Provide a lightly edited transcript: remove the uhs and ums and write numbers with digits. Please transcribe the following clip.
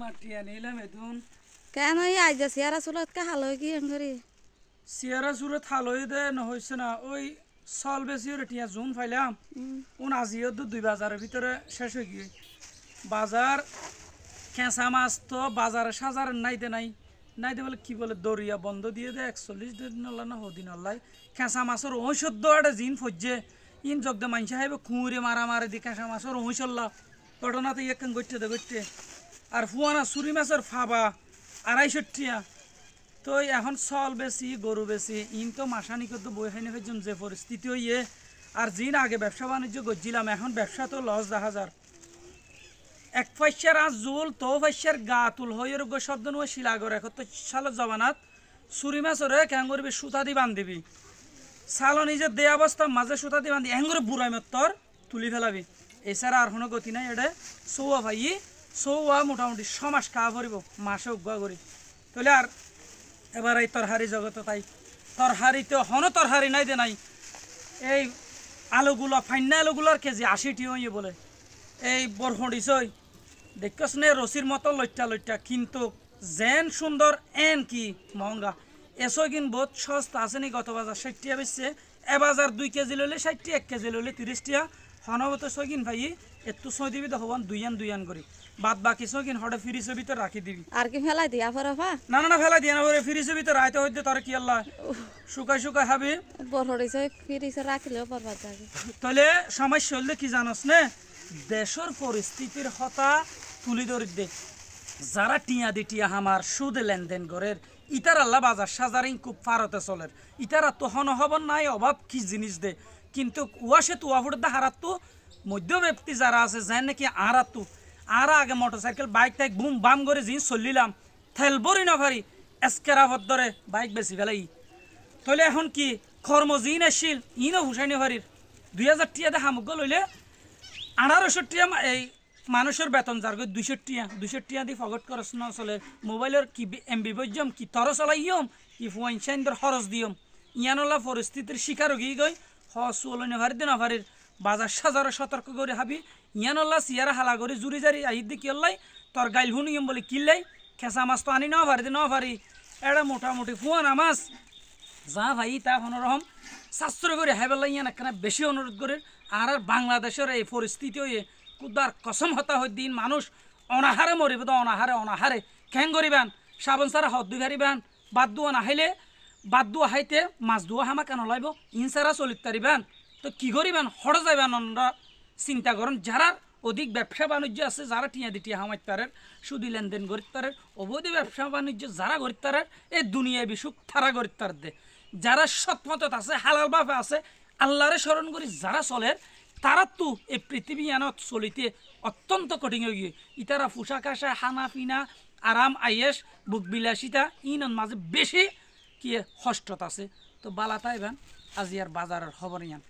মাটিয়া নিলাম এদুন কেন আজ সিয়ারা চুলত কে হালো কি করি সিয়ারা সুরে থালই দে নহইছে না ওই সল বেশি টিয়া জুন ফাইলাম আজিও 2 বাজারের ভিতরে শেষ হয়ে গিয়ে বাজার খেঁচা মাছ তো বাজারে সাজার নাইতে নাই দে বলে কি বলে দরিয়া বন্ধ দিয়ে দে 41 দিন না হদিন আল্লাহ খেঁচা মাছের ঔষধ একটা জিন ফজ্জে ইন জগদে মানুষ হাইবে খুঁড়ে মারামারি দি খেঁচা মাছের ঔষল্লা ঘটনাতে একখান গইতে দে গইতে আর ফুয়ানা চুরি মাছের ফাবা 250 টিয়া তো এখন চল বেশি গরু বেশি ইন তো মাসানি করতে বই খাইনে ফেলছুন যে পরিস্থিতি হইয়ে আর জিন আগে ব্যবসা বাণিজ্য করছিলাম এখন ব্যবসা তো লস 10,000 এক পয়সার আজ জুল তো পয়সার গা তুল হইয়ের শব্দ নয় শিলাগর এখন তো সালত জবানাত চুরি মাছরে কেন করবি সুতা দি বান্ধিবি সালো নিজের দে অবস্থা মাঝে সুতা দি বান্ধি এন করে বুড়াই মত্তর তুলি ফেলাবি এছাড়া আর কোনো গতি নাই এটা সৌয়া ভাই সৌয়া মোটামুটি সমাস খাওয়া পড়ব মাসে উজ্ঞা করি তাহলে আর এবার এই তরহারি জগত তাই তরহারিতে হনো তরহারি নাই দে নাই এই আলুগুলো ফাইনা আলুগুলোর কেজি 80 টি হইয়ে বলে এই বরফড়িছই দেখছ নে রসির মতো লইটা কিন্তু যেন সুন্দর এন কি মহঙ্গা এসো কিন বহুত সস্তা আছে নি গত বাজার 60 টিয়া বেচছে এ বাজার 2 কেজি লইলে 60 টি 1 কেজি লইলে 30 টিয়া হনবত সগিন ভাই একটু সই দিবি তো হবান দুইয়ান করি বাদ বাকি সগিন হড়ে ফ্রিজের ভিতর রাখি দিবি আর কি ফেলাই দিয়া ফরাফা না ফেলাই দিয়া না ওরে ফ্রিজের ভিতর রাইতে হইতে তোর কি আল্লাহ শুকাই হাবি বরহড়িছে ফ্রিজে রাখিলেও বরবাদ যাবে তাহলে সমস্যা হইলে কি জানোস নে দেশের পরিস্থিতির হতা তুলি ধরি দে যারা টিয়া দি টিয়া হামার সুদে লেনদেন করের ইতার আল্লাহ বাজার সাজারিং খুব ফারতে চলের ইতারা তো হন হবন নাই অভাব কি জিনিস দে কিন্তু ওয়াশে তো ওয়াফুর দা হারাত মধ্য ব্যক্তি যারা আছে যেন নাকি আরাত আর আগে মোটরসাইকেল বাইক টাইক বুম বাম করে জিনিস চলিলাম থেলবরি না পারি এসকেরা ভদ্দরে বাইক বেশি ফেলাই তাহলে এখন কি কর্মজিন আসিল ইনও হুসাইনি পারির 2000 টিয়া দে হামুক লইলে 1800 টিয়া এই মানুষের বেতন যার 200 টিয়া দি ফগট খরচ ন চলে মোবাইলের কি এমবি বজ্জম কি তর চলাইম কি ফুয়াইনসাইনদের খরচ দিয়ম ইয়ানলা পরিস্থিতির শিকার গিয়ে গই হসুলনে ভারি দিন ভারির বাজার সাজারে সতর্ক করে হাবি ইয়ানলা সিয়ারা হালা করে জুরি জারি আহিদ দি কিল্লাই তোর গাইল হুনিয়ম বলে কিল্লাই খেসা মাছ তো আনি ন ভারি এটা মোটামুটি ফুয়ানা মাছ যা ভাই তা কোনোরকম শাস্ত্র করে হেবেলা ইয়ান একখানা বেশি অনুরোধ করে আর বাংলাদেশের এই পরিস্থিতি হয়ে কুদার কসম হতা হয় দিন মানুষ অনাহারে মরিব তো অনাহারে কেন করিবান সাবন সারা হদ দুই হারিবান বাদ দুয়া নাহাইলে বাদ দুয়া হাইতে মাছ দুয়া হামা কেন লাইব ইনসারা চলিত পারিবান তো কি করিবান হড় যাইবান অনরা চিন্তা করেন যারা অধিক ব্যবসা বাণিজ্য আছে যারা টিয়া দি টিয়া হামাইতে পারে সুদি লেনদেন করিতে পারে অবৈধ ব্যবসা বাণিজ্য যারা করিতে পারে এই দুনিয়ায় বিসুখ তারা করিতে পারে দে যারা সৎমতত আছে হালাল ভাবে আছে আল্লাহরে স্মরণ করি যারা চলে তারা তো এই পৃথিবী আনত চলিতে অত্যন্ত কঠিন হয়ে গিয়ে ইতারা পোশাক আসা হানা পিনা আরাম আয়েস বুক বিলাসিতা ইনন মাঝে বেশি কি হষ্টত আছে তো বালা তাইবেন আজি আর বাজারের খবর ইয়ান